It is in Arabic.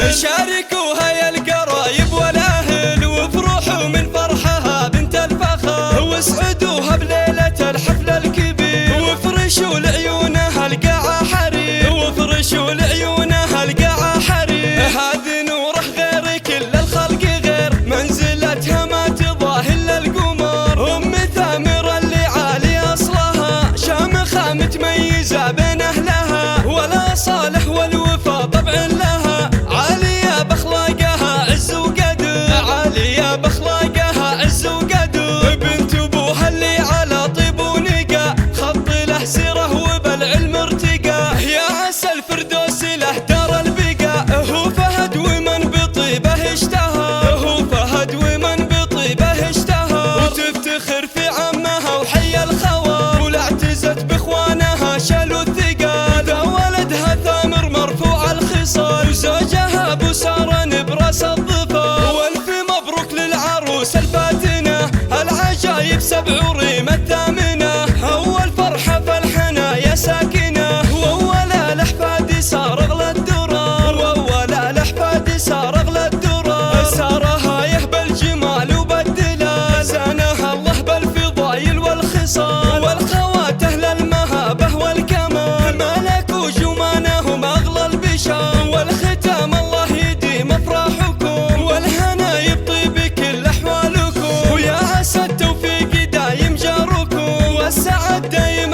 شاركوها يا القرايب والاهل وافرحوا من فرحها بنت الفخر، واسعدوها بليلة الحفل الكبير، وافرشوا لعيونها القاعة حرير، وافرشوا لعيونها القاعة حرير. هذه نوره غير كل الخلق غير، منزلتها ما تضاهي الا القمر. ام ثامر اللي عالي اصلها، شامخة متميزة بين اهلها، ولا صالح والوفا طبع لها، عالية باخلاقها عز وقدر، عالية باخلاقها عز وقدر. بنت ابوها اللي على طيب ونقا، خط له سيره وبالعلم ارتقى، يا عسى الفردوس له دار البقاء. هو فهد ومن بطيبه اشتهى، هو فهد ومن بطيبه اشتهى، وتفتخر في عمها وحي الخوى، ولا اعتزت باخوانها شالوا الثقال. ولدها ثامر مرفوع الخصال، وزوجها ابو ساره نبراس الظفار. والف مبروك للعروس الفاتنه، العجايب سبع وريم الثامنه، اول فرحه فالحنا يا ساكنه، واول الاحفاد صار اغلى الدرر، واول الاحفاد صار اغلى الدرر. سارها يهبى الجمال وبالدلال، زانها الله بالفضايل والخصال، والخوات اهل المهابه والكمال، ملكوا جمانهم اغلى البشار. والختام الله يديم افراحكم، والهنا يبطي بكل احوالكم، ويا عسى التوفيق دايم جاركم، والسعد دايم